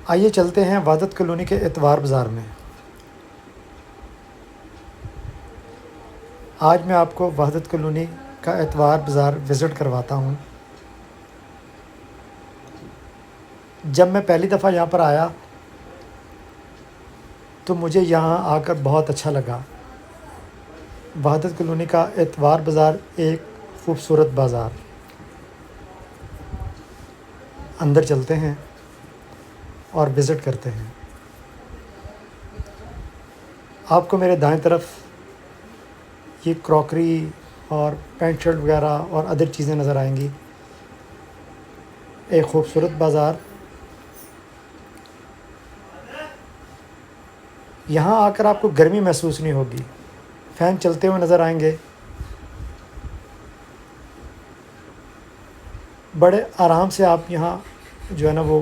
आइए चलते हैं वहादत कॉलोनी के एतवार बाज़ार में। आज मैं आपको वहादत कॉलोनी का एतवार बाज़ार विज़िट करवाता हूँ। जब मैं पहली दफ़ा यहाँ पर आया तो मुझे यहाँ आकर बहुत अच्छा लगा। वहादत कॉलोनी का एतवार बाज़ार एक ख़ूबसूरत बाज़ार। अंदर चलते हैं और विज़िट करते हैं। आपको मेरे दाएं तरफ ये क्रॉकरी और पैंट शर्ट वगैरह और अदर चीज़ें नज़र आएंगी। एक ख़ूबसूरत बाज़ार। यहाँ आकर आपको गर्मी महसूस नहीं होगी। फ़ैन चलते हुए नज़र आएंगे। बड़े आराम से आप यहाँ जो है ना वो